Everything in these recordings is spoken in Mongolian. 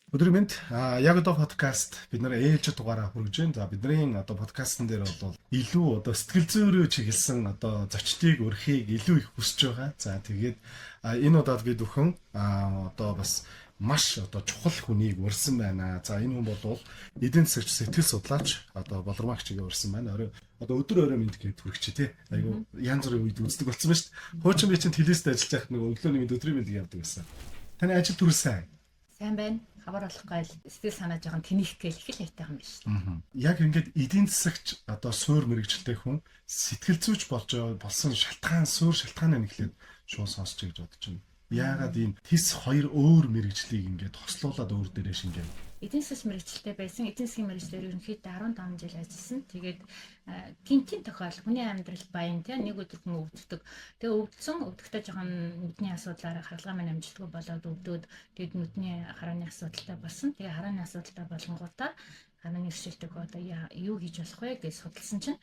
Өдрийн мэнд яг одоо подкаст бид нар ээлж дугаараа хүргэж байна. За бидний одоо подкастн дээр бол илүү одоо сэтгэл зүйрөө чиглэсэн одоо зочдыг өрхийг илүү их хүсэж байгаа. За тэгээд энэ удаад бид өхөн одоо бас маш одоо чухал хүнийг урьсан байна. За энэ хүн бол эдийн засагч сэтгэл судлаач одоо Болормагчийг урьсан байна. Одоо өдөр өрөө мэд гээд хүрч тий. Айгу янз бүрийн үед үздэг болсон ба шүү дээ. Хуучин би чинь телевизэд ажиллаж байхад нөгөө өглөөний мэд өдрийн мэд явдаг байсан. Таны ажил төрсөн. Сайн байна. Хабар болох гал сэтгэл санаа жоохон тэнийх гээл их л айтайхан байна шүү дээ. Яг ингээд эдийн засагч одоо суур мэрэгчлээ хүн сэтгэл зүйч болсон суурь шалтгаанаа нэглээд шууд сонсч гэж бодож байна. Яагаад ийм тис хоёр өөр мэрэгчлийг ингээд хослуулад өөр дээрээ шингээд Эдийн засгийн мэрэгчлээ байсан. Эдийн засгийн мэрэгчлэр ерөнхийдөө 15 жил ажилласан. Тэгээд гинтийн тохиол хүний амьдрал баян тий нэг өдөр хүн өвддөг. Тэгээ өвдөгтэй жоохон нүдний асуудлаараа харгалгаа маань амжилтгүй болоод өвдөөд тэгээд нүдний харааны асуудалтай болсон. Тэгээ харааны асуудалтай болонгуудаа харааны эрсэлтэг одоо юу хийж болох вэ гэж судалсан чинь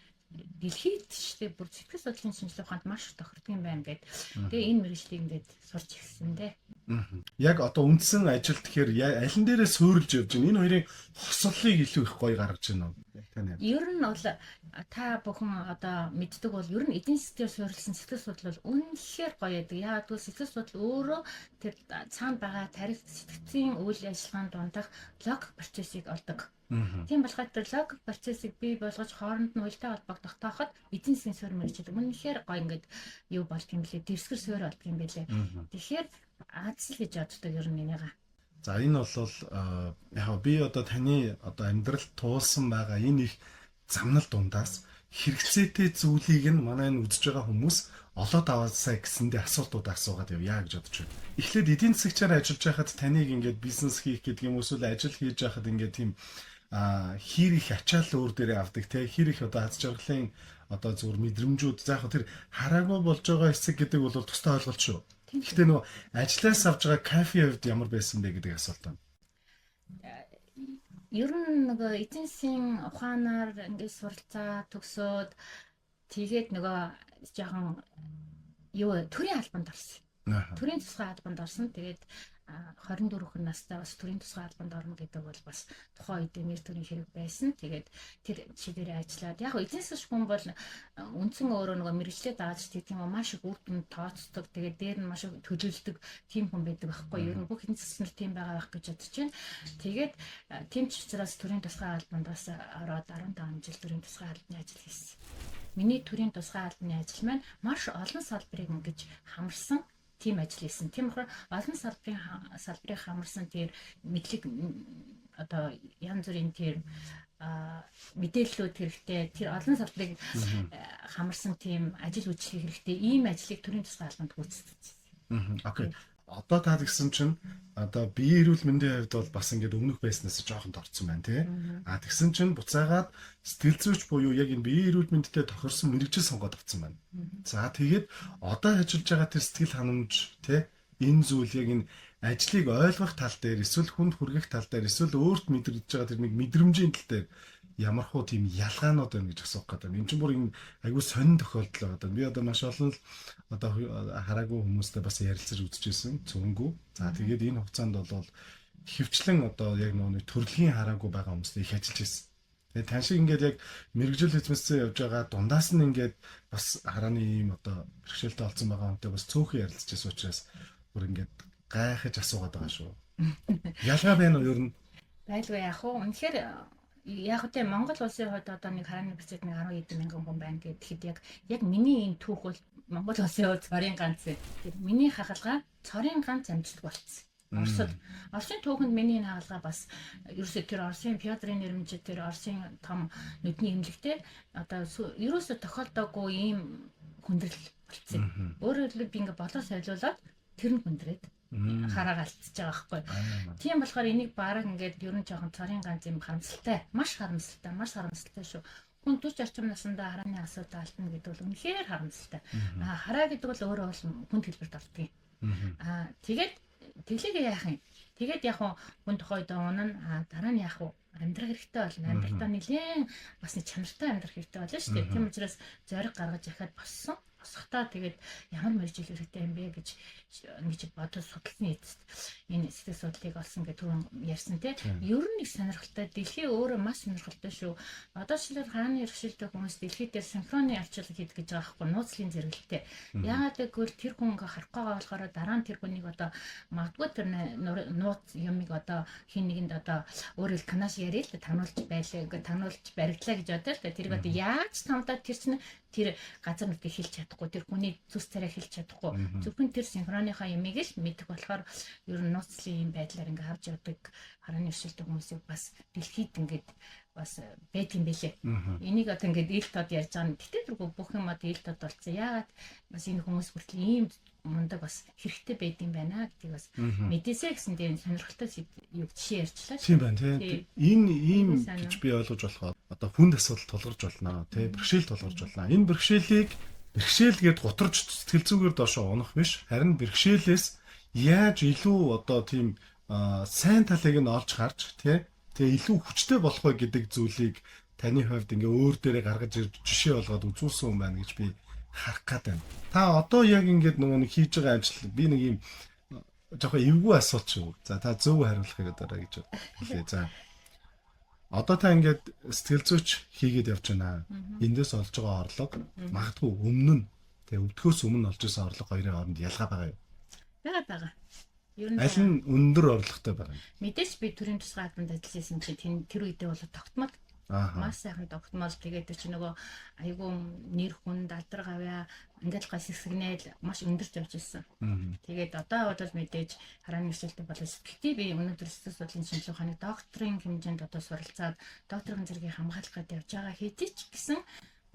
дэлхийд ч бүр сэтгэл судлалын шинжилгээ ухаанд маш тохирдог юм байна гэд. Тэгээ энэ мэрэгчлийг ингээд сурч ирсэн дээ. Яг одоо үндсэн ажил тэгэхээр аль нь дээрээ суурилж явж байна. Энэ хоёрын хослолыг илүү их гоё гаргаж байна уу? Ер нь бол та бүхэн одоо мэддэг бол ер нь эдийн засгийн суурилсан сэтгэл судлал үнэхээр гоё байдаг. Яагаад гэвэл сэтгэл судлал өөрөө тэр цаана байгаа тарих сэтгцийн үйл ажиллагаанд дундах логик процессыг олдог. Тийм болохоор тэр логик процессыг бий болгож хооронд нь уялдаа холбогдох тооход эдийн засгийн суурь мэрэгчл үнэхээр гоё ингээд юу болт юм блэ? Дэвсгэр суурь болт юм бэлээ. Тэгэхээр Аз л гэж боддог ер нь энийга. За энэ бол яг би одоо таны одоо амьдралд туулсан байгаа энэ их замнал дундаас хэрэгцээтэй зүйлийг нь манай энэ үзэж байгаа хүмүүс олоод аваасаа гэсэндээ асуултууд асуугаад явъя гэж бодож байна. Эхлээд эдийн засгчаар ажиллаж байхад таныг ингээд бизнес хийх гэдэг юм эсвэл ажил хийж байхад ингээд тийм хэр их ачаал өөр дээрээ авдаг те хэр их одоо аз жаргалын одоо зүгээр мэдрэмжүүд заах тэр хараагүй болж байгаа хэсэг гэдэг бол тустай ойлголт шүү. Гэхдээ нөгөө ажлаас авж байгаа кафе хувьд ямар байсан бэ гэдэг асуулт байна. Ер нь нөгөө эдийн засгийн ухаанаар ингээд суралцаа төгсөөд тэгээд нөгөө жоохон юу төрийн албанд орсон. Төрийн тусгай албанд орсон. Тэгээд 24 настай бас төрийн тусгай албанд орно гэдэг бол бас тухайн үед нэр төрийн хэрэг байсан. Тэгээд тэр чигээрээ ажиллаад яг эдийн засгийн хүн бол үндсэн өөрөө нөгөө мэрэгчлээ дааж тийм маш их үр дүнд тооцдог. Тэгээд дээр нь маш их төлөвлөдөг тийм хүн байдаг байхгүй юу? Ер нь бүх эдийн засгийн тийм байгаа байх гэж бодож байна. Тэгээд тийм ч учраас төрийн тусгай албандаас ороод 15 жил төрийн тусгай албаны ажил хийсэн. Миний төрийн тусгай албаны ажил маань маш олон салбарыг ингэж хамарсан тийм ажил хийсэн. Тийм болохоор олон салбарыг хамарсан тэр мэдлэг одоо янз бүрийн тэр мэдээллүүд хэрэгтэй тэр олон салбарыг хамарсан тийм ажил үйлчлэх хэрэгтэй. Ийм ажлыг төрийн тусгай албанд гүйцэтгэсэн. Окей. Одоо та тэгсэн чинь одоо бие эрүүл мэндийн хувьд бол бас ингээд өмнөх байснаас жоохон дорцсон байна тий. Тэгсэн чинь буцаагаад сэтгэл зүйч буюу яг энэ бие эрүүл мэндэд тохирсон мэрэгжил сонгоод авсан байна. За тэгээд одоо ажиллаж байгаа тэр сэтгэл ханамж тий энэ зүйл яг энэ ажлыг ойлгох тал дээр эсвэл хүнд хүргэх тал дээр эсвэл өөрт мэдрэгдэж байгаа тэр нэг мэдрэмжийн тал дээр ямар хуу тийм ялгаанууд байна гэж асуух гэдэг. Энэ чинь бүр энэ айгүй сонин тохиолдол байгаа. Би одоо маш олон л одоо хараагүй хүмүүстэй бас ярилцаж үзчихсэн цөөнгүү. За тэгээд энэ хугацаанд бол хөвчлэн одоо яг нэг төрөлхийн хараагүй байгаа хүмүүстэй их ажиллаж байсан. Тэгээд тань шиг ингээд яг мэрэгжил хэзмэсээ явж байгаа дундаас нь ингээд бас харааны ийм одоо бэрхшээлтэй болсон байгаа хүнтэй бас цөөхөн ярилцаж байсан учраас бүр ингээд гайхаж асуугаад байгаа шүү. Ялгаа байна уу ер нь? Байлгүй яах вэ? Үнэхээр яг үгүй Монгол улсын хувьд одоо нэг харааны бюджет нэг 10 хэдэн мянган хүн байна гэхэд яг миний энэ түүх бол Монгол улсын хувьд цорын ганц. Тэр миний хагалгаа цорын ганц амжилт болцсон. Оросын түүхэнд миний энэ хагалгаа бас ерөөсөө тэр Оросын Пётрийн нэрмжид тэр Оросын том нүдний эмнэлэгтэй одоо ерөөсөө тохиолдоогүй ийм хүндрэл болцсон. Өөрөөр хэлбэл би ингээ болоо солиулаад тэр нь хүндрээд хараа алтж байгаа байхгүй. Тийм болохоор энийг бараг ингээд ер нь жоохон цорын ганц юм харамсалтай, маш харамсалтай шүү. Хүн 40 орчим наснда харааны асуудал алдна гэдэг бол үнэхээр харамсалтай. Хараа гэдэг бол өөрөө бол хүнд хэлбэрт ордог юм. Тэгээд тэглэгээ яах юм? Тэгээд яг хүн тухайд унана дараа нь яах вэ? Амьдрах хэрэгтэй болно. Амьдралдаа нэлээд бас нэг чанартай амьдрах хэрэгтэй болно шүү дээ. Тийм учраас зориг гаргаж яхад боссон. Босохдоо тэгээд ямар мэржил хэрэгтэй юм бэ гэж ингэж бодож судалсан эцэст энэ сэтгэл судлалыг олсон гэх түрүүн ярьсан тий. Ер нь их сонирхолтой. Дэлхий өөрөө маш сонирхолтой шүү. Одоо жишээлбэл хааны иргэшилтэй хүмүүс дэлхийд дээр синхроны арчилга хийдэг гэж байгаа байхгүй нууцлын зэрэгэлтэй. Яагаад гэвэл тэр хүн ингээ харахгүй байгаа болохоор дараа нь тэр хүнийг одоо магадгүй тэр нууц юмыг одоо хин нэгэнд одоо өөрөө канаш яриа л тануулж байлаа ингээ тануулж баригдлаа гэж бодоо л та тэрийг одоо яаж тамдаад тэр чинь тэр газар нүдийг хэлж чадахгүй тэр хүний зүс царай хэлж чадахгүй зөвхөн тэр синхроныхаа юмыг л мэдэх болохоор ер нь нууцлын юм байдлаар ингээ харж явдаг харааны иргэшилтэй хүмүүсийг бас дэлхийд ингээд бас байт юм бэлээ. Энийг одоо ингээд ил тод ярьж байгаа нь тэгтээ тэргүй бүх юм одоо ил тод болцсон. Яагаад бас энэ хүмүүс хүртэл ийм мундаг бас хэрэгтэй байд юм байна гэдгийг бас мэдээсэй гэсэн дээр сонирхолтой юу жишээ ярьчлаа. Тийм байна тий. Энэ ийм гэж би ойлгож болохоор одоо хүнд асуудал тулгарч болно тий. Бэрхшээл тулгарч болно. Энэ бэрхшээлийг бэрхшээлгээд гутарж сэтгэл зүгээр доошоо унах биш. Харин бэрхшээлээс яаж илүү одоо тийм сайн талыг нь олж харж тий. Тэгээ илүү хүчтэй болох вэ гэдэг зүйлийг таны хувьд ингээ өөр дээрээ гаргаж ирж жишээ болгоод үзүүлсэн юм байна гэж би харах гээд байна. Та одоо яг ингээд нөгөө нэг хийж байгаа ажил би нэг юм жоохон эвгүй асуулт шүү. За та зөв хариулах гэдэг дараа гэж хэлээ. За. Одоо та ингээд сэтгэл зүйч хийгээд явж байна. Эндээс олж байгаа орлого магадгүй өмнө нь тэгээ өвдөхөөс өмнө олж ирсэн орлого хоёрын хооронд ялгаа байгаа юу? Байгаа. Ер нь аль нь өндөр орлоготой байгаа юм? Мэдээж би төрийн тусгай албанд ажилласан чинь тэр үедээ бол тогтмол маш сайхан тогтмол тэгээд чи нөгөө айгүй нэр хүн далдар гавья ингээд гас хэсэгнээл маш өндөрч явж ирсэн. Тэгээд одоо бол мэдээж харааны иргэшилтэй болон сэтгэлтэй би өнөөдөр сэтгэл судлалын шинжилгээ ухааны докторийн хэмжээнд одоо суралцаад докторийн зэргийг хамгаалах гэдэг явж байгаа хэдий ч гэсэн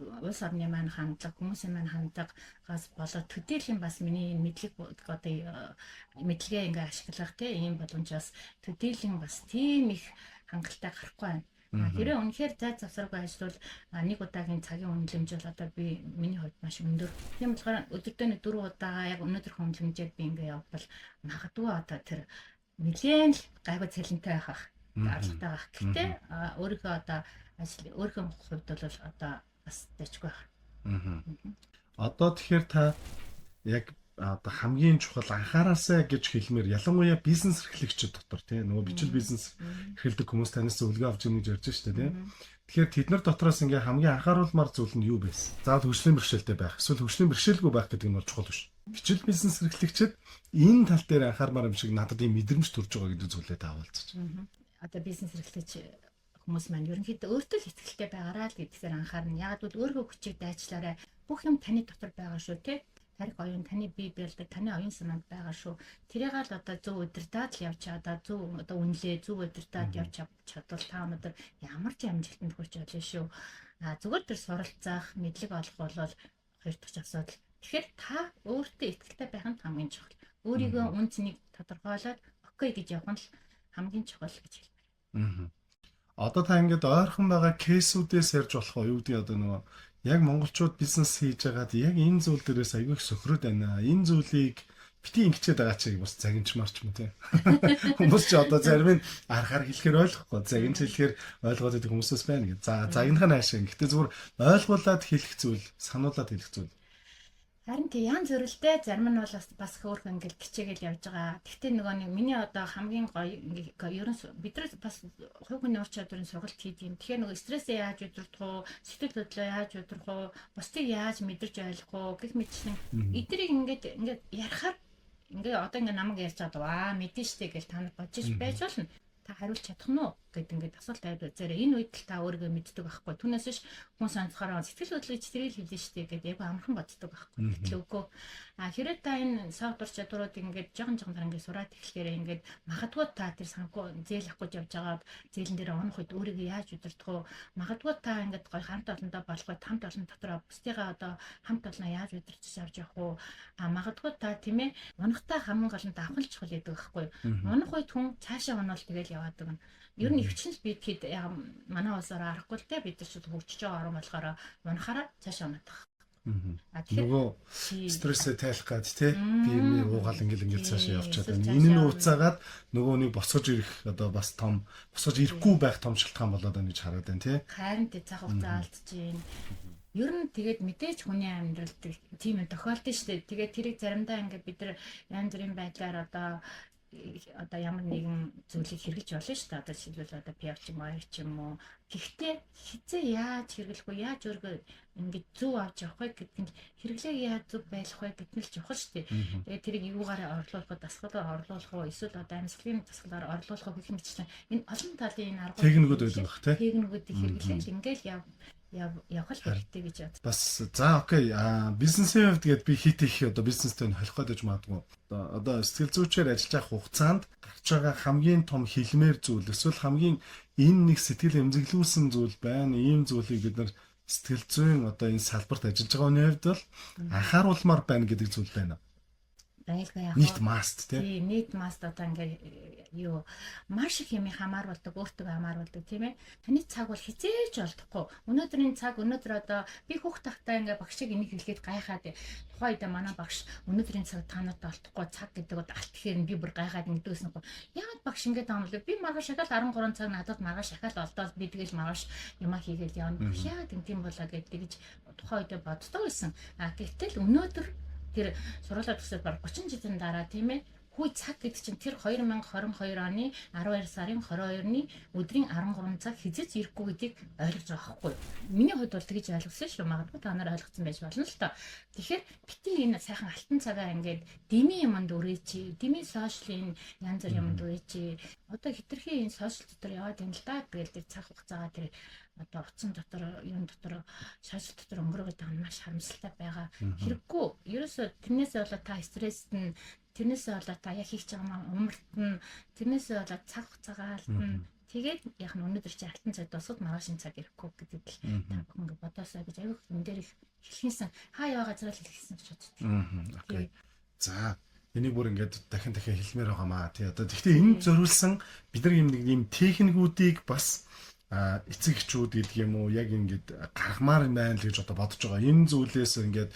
улс орны маань хандлага, хүмүүсийн маань хандлагаас болоод төдийлөн бас миний мэдлэг одоо мэдлэгээ ингээ ашиглах тийм боломжоос төдийлөн бас тийм их хангалттай гарахгүй байна. Хэрэв үнэхээр зай завсаргүй ажил бол нэг удаагийн цагийн үнэлэмж бол одоо би миний хувьд маш өндөр. Тийм болохоор өдөртөө нэг 4 удаа яг өнөөдрийнхөө үнэлэмжээр би ингээ явбал магадгүй одоо тэр нэлээд гайгүй цалинтай байхах аргатай байх. Гэхдээ өөрийнхөө одоо ажил өөрийнхөө хувьд бол одоо бас дэжгүй байна. Одоо тэгэхээр та яг одоо хамгийн чухал анхаараасаа гэж хэлмээр ялангуяа бизнес эрхлэгчид дотор тий нөгөө бичил бизнес эрхэлдэг хүмүүс танаас зөвлөгөө авч ийм гэж ярьж штэ тий. Тэгэхээр тэд нар дотроос ингээ хамгийн анхааруулмаар зүйл нь юу байсан? Заавал хөгжлийн бэрхшээлтэй байх, эсвэл хөгжлийн бэрхшээлгүй байх гэдэг нь бол чухал биш. Бичил бизнес эрхлэгчид энэ тал дээр анхаармаар юм шиг надад ийм мэдрэмж төрж байгаа гэдэг зүйлээ таавалцаж. Одоо бизнес эрхлэгч хүмүүс маань ерөнхийдөө өөртөө л ихтэй байгаараа л гэдгээр анхаарна. Яг бол өөрийнхөө хүчийг дайчлаарай. Бүх юм таны дотор байгаа шүү тий. Тарих оюун таны бие биелдэг, таны оюун санаанд байгаа шүү. Тэрийг л одоо зөв удирдаад л явж чадаа, зөв одоо үнэлээ, зөв удирдаад явж чадвал та өнөөдөр ямар ч амжилтанд хүрч болно шүү. Зүгээр тэр суралцах, мэдлэг олох бол хоёр дахь асуудал. Тэгэхээр та өөртөө ихтэй байх нь хамгийн чухал. Өөрийгөө үн цэнийг тодорхойлоод окей гэж явах нь хамгийн чухал гэж хэлмээр. Одоо та ингээд ойрхон байгаа кейсүүдээс ярьж болох уу? Юу гэдэг одоо нөгөө яг монголчууд бизнес хийж байгаад яг энэ зүйл дээрээс аягүй их сөхрөд байна. Энэ зүйлийг бити ингэчээд байгаа чиг бас загинчмарч юм тий. Хүмүүс ч одоо зарим нь арахаар хэлэхээр ойлгохгүй. Загинч хэлэхээр ойлгоод байдаг хүмүүсээс байна гэж. За загинах нь хаашаа. Гэхдээ зүгээр ойлгуулад хэлэх зүйл, сануулад хэлэх зүйл. Харин тий янз бүрэлтэй зарим нь бол бас хөөрхөн ингээл кичээгээл явж байгаа. Гэхдээ нөгөө нэг миний одоо хамгийн гоё ерөн бид нар бас хувь хүний ур чадварын сургалт хийдэг юм. Тэгэхээр нөгөө стрессээ яаж удирдах уу, сэтгэл хөдлөлөө яаж удирдах уу, бусдыг яаж мэдэрч ойлгох уу гэх мэтчлэн эднийг ингээд ярахаар ингээ одоо ингээ намайг ярьж байгаа мэдэн штэ гэж та нар бодож байж болно. Та хариулж чадах нь уу гэдэг ингээд асуулт тавьд үзээрэй. Энэ үед л та өөрийгөө мэддэг байхгүй. Түүнээс биш хүн санацхаараа сэтгэл хөдлөж тэрийг хэлнэ штэ гэдэг яг амархан боддог байхгүй. Гэтэл үгүй. Хэрэв та энэ софтвер чадваруудыг ингээд жоохон дараа ингээд сураад эхлэхээр ингээд магадгүй та тэр санхүү зээл авах гэж явж байгаад зээлэн дээр онох үед өөрийгөө яаж удирдах вэ? Магадгүй та ингээд гоё хамт олондоо болох үед хамт олон дотроо бусдыгаа одоо хамт олноо яаж удирдах авч явах вэ? Магадгүй та тийм ээ унахтаа хамгийн гол нь давхалж чухал гэдэг байхгүй. Унах үед хүн цаашаа унавал тэгэл яваад байгаа. Ер нь өвчин л бид хэд манай улсаар аргагүй л те бид нар ч хөгжиж байгаа орн болохоор унахаараа цаашаа унаад байгаа. Нөгөө стрессээ тайлах гад тий биений уугаал ингээл цаашаа явчихад байна. Энэ нь уцаагаад нөгөөний босгож ирэх одоо бас том босгож ирэхгүй байх том шалтгаан болоод байна гэж хараад байна тий. Харин тий цаг хугацаа алдчихээн. Ер нь тэгээд мэдээж хүний амьдралд тийм юм тохиолдсон шүү дээ. Тэгээд тэрийг заримдаа ингээд бид нар янз бүрийн байдлаар одоо ямар нэгэн зүйлийг хэрэглэж болно шүү дээ. Одоо жишээлбэл одоо пиар ч юм уу, аяр ч юм уу. Гэхдээ хизээ яаж хэрэглэх вэ? Яаж өөргөө ингээд зөв авч явах вэ гэдэг нь хэрэглээ яаж зөв байх вэ гэдэг нь л чухал шүү дээ. Тэгээд тэрийг юугаараа орлуулах, дасгалаар орлуулах уу, эсвэл одоо амьсгалын дасгалаар орлуулах уу гэх мэтчлэн энэ олон талын энэ арга техникүүд байдаг бах тий. техникүүдийг хэрэглээл ингээл явах хэрэгтэй гэж бод. Бас за окей бизнесийн хувьд гээд би хит их одоо бизнестэй холих гэж магадгүй. Одоо сэтгэл зүйчээр ажиллаж байгаа хугацаанд гарч байгаа хамгийн том хилмээр зүйл эсвэл хамгийн энэ нэг сэтгэл эмзэглүүлсэн зүйл байна. Ийм зүйлийг бид нар сэтгэл зүйн одоо энэ салбарт ажиллаж байгаа хүний хувьд бол анхааруулмаар байна гэдэг зүйл байна. Байлгаа яг. Нийт маст тий. Нийт маст одоо ингээд юу маш их юм хамааруулдаг, өөртөө хамааруулдаг тийм ээ. Таны цаг бол хизээж олдохгүй. Өнөөдрийн цаг өнөөдөр одоо би хүүхд тахтаа ингээд багшиг энийг хэлгээд гайхаад тухайн үед манай багш өнөөдрийн цаг танад олдохгүй цаг гэдэг бол алт гэхээр би бүр гайхаад нэгдөөснө. Яагаад багш ингээд таамаглав? Би маргааш шахаад 13 цаг надад маргааш шахаад олдоод би тэгэл маргааш юмаа хийгээл явна. Яагаад тийм болоо гэдэг тухайн үед боддог байсан. Гэтэл өнөөдөр тэр сургуулаа төгсөөд баг 30 жилийн дараа тийм ээ хүй цаг гэдэг чинь тэр 2022 оны 12 сарын 22-ны өдрийн 13 цаг хизээч ирэхгүй гэдгийг ойлгож байгаа байхгүй. Миний хувьд бол тэгж ойлгосон шүү. Магадгүй та нар ойлгосон байж болно л та. Тэгэхээр битгий энэ сайхан алтан цагаа ингээд дими юмд өрөөч, дими сошиалын янз бүр юмд өрөөч. Одоо хитрхи энэ сошиал дотор яваад юм л да. Тэгэл тэр цаг хугацаагаа тэр одоо утсан дотор юм дотор сошиал дотор өнгөрөөд байгаа нь маш харамсалтай байгаа. Хэрэггүй. Ерөөсө тэрнээсээ болоод та стресст нь тэрнээсээ болоод та яг хийх байгаа маань умартна. Тэрнээсээ болоод цаг хугацаагаа алдна. Тэгээд яг нь өнөөдөр чи алтан цаг дуусаад маргаашийн цаг ирэхгүй гэдэг л та бүхэн ингэ бодоосоо гэж аюух энэ дээр их хэлхийнсэн. Хаа яваа газар л хэлхийнсэн гэж боддог. Окей. За энийг бүр ингээд дахин хэлмээр байгаамаа. Тий одоо тэгвэл энэ зориулсан бид нар юм техникүүдийг бас эцэг эхчүүд гэдэг юм уу яг ингээд гаргамаар байна л гэж одоо бодож байгаа. Энэ зүйлээс ингээд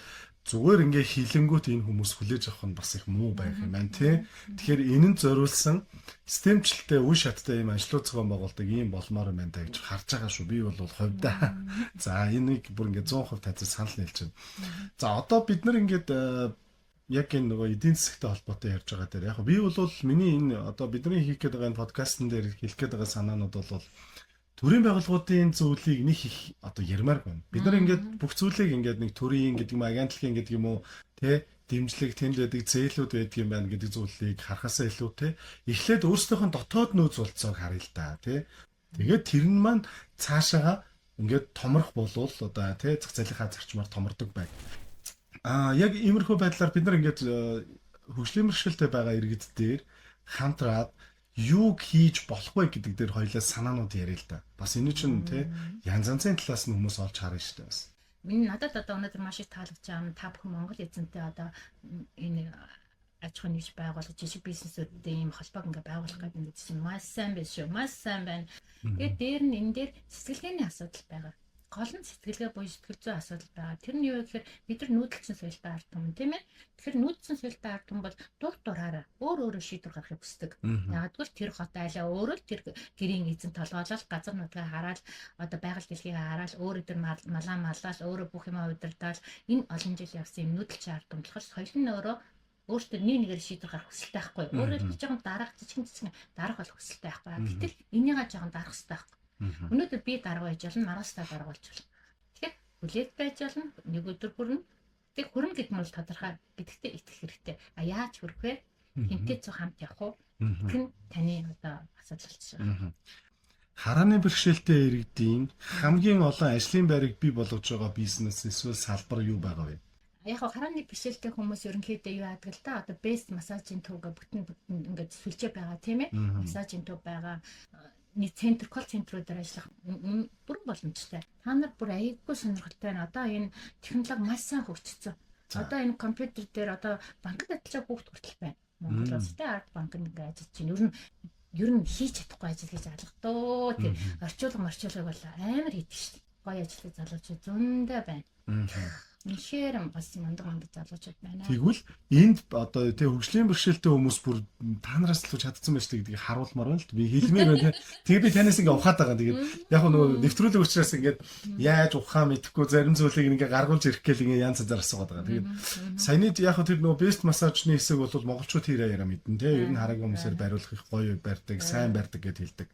зүгээр ингээ хилэнгүүт энэ хүмүүс хүлээж авах нь бас их муу байх юм байна тий. Тэгэхээр энэ нь зориулсан системчлэлтэй үе шаттай юм ажлууд зохион байгуулдаг ийм болмоор юм байна гэж харж байгаа шүү. Би бол хувьдаа. За энийг бүр ингээ 100% тайлбар санал нийлж байна. За одоо бид нар ингээд яг энэ нөгөө эдийн засгийн холбоотой ярьж байгаа дээр яг би бол миний энэ одоо бидний хийх гээд байгаа энэ подкастн дээр хэлэх гээд байгаа санаанууд бол төрийн байгууллагуудын зүйлийг нэг их одоо ярмаар байна. Бид нар ингээд бүх зүйлийг ингээд нэг төрийн гэдэг юм агентлагийн гэдэг юм уу тэ дэмжлэг тэнд байдаг зээлүүд байдаг юм байна гэдэг зүйлийг харахасаа илүү тэ эхлээд өөрсдийнх нь дотоод нөөц болцоог харъя л да тэ. Тэгээд тэр нь маань цаашаага ингээд томрох болвол одоо тэ зах зээлийнхаа зарчмаар томордог байг. Яг иймэрхүү байдлаар бид нар ингээд хөгжлийн бэрхшээлтэй байгаа иргэд дээр хамтраад юу хийж болох вэ гэдэг дээр хоёлаа санаанууд яриа л да. Бас энэ чинь те янз янзын талаас нь хүмүүс олж харна шүү дээ бас. Миний надад одоо өнөөдөр маш их таалагдж байгаа нь та бүхэн Монгол эзэнтэй одоо энэ аж ахуйн нэгж байгуулах жижиг бизнесүүдтэй ийм холбоог ингээ байгуулах гэдэг нь чинь маш сайн биш шүү. Маш сайн байна. Тэгээд дээр нь энэ дээр сэтгэлгээний асуудал байгаа. Гол нь сэтгэлгээ буюу сэтгэл зүйн асуудал байгаа. Тэр нь юу гэхээр бид нар нүүдэлчин соёлтой ард түмэн тийм ээ. Тэгэхээр нүүдэлчин соёлтой ард түмэн бол дур дураараа өөр шийдвэр гаргахыг хүсдэг. Ягдвал тэр хот айлаа өөрөө л тэр гэрийн эзэн толгоолол газар нутгаа хараад одоо байгаль дэлхийг хараад өөрөө тэр малаа маллал өөрөө бүх юмаа удирдаал энэ олон жил явсан юм нүүдэлчин ард түмэн болохоор соёл нь өөрөө өөртөө нэг нэгээр шийдвэр гаргах хүсэлтэй байхгүй. Өөрөө л жоохон дараах жижигэн дарах болох хүсэлтэй байхгүй. Гэтэл энийгээ жоохон дарах хэрэгтэй байхгүй. Өнөөдөр би дарга байж болно, маргааш та дарга болж болно. Тэгэхээр хүлээд байж болно, нэг өдөр хүрнэ. Тэг хүрнэ гэдэг нь бол тодорхой гэдэгтээ итгэх хэрэгтэй. Яаж хүрэх вэ? Хинтээ цог хамт явах уу? Гэх нь таны одоо асуудал болчихсон. Харааны бэрхшээлтэй иргэдийн хамгийн олон ажлын байрыг бий болгож байгаа бизнес эсвэл салбар юу байгаа вэ? Яг харааны бэрхшээлтэй хүмүүс ерөнхийдөө юу яадаг л да. Одоо best массажийн төвгө бүтэн ингээд сүлжээ байгаа тийм ээ. Массажийн төв байгаа. Нэг центр, колл центруудаар ажиллах бүрэн боломжтой. Та нар бүр аяйггүй сонирхолтой байна. Одоо энэ технологи маш сайн хөгжсөн. Одоо энэ компьютер дээр одоо банкд ажиллаж бүгд хүртэл байна. Монгол улстай ард банк ингээ ажиллаж чинь ер нь хийж чадахгүй ажил гэж алгадoo. Тэр орчуулга бол амар хийдэг шүү дээ. Гоё ажиллах залуучууд зөндөө байна. Үнэхээр бас мундаг залуучууд байна. Тэгвэл энд одоо тий хөгжлийн бэрхшээлтэй хүмүүс бүр та нараас л чадсан байж та гэдгийг харуулмаар байна л би хэлмээр байна. Тэгээ би танаас ингээ ухаад байгаа. Тэгээд яг нөгөө нэвтрүүлэг учраас ингээд яаж ухаа мэдэхгүй зарим зүйлийг ингээ гаргуулж ирэх гээл ингээ янз янзаар асуугаад байгаа. Тэгээд саяны яг тэр нөгөө бест массажны хэсэг бол монголчууд хийрээ яраа мэдэн тий ер нь хараагүй хүмүүсээр бариулах их гоё барьдаг, сайн барьдаг гэд хэлдэг.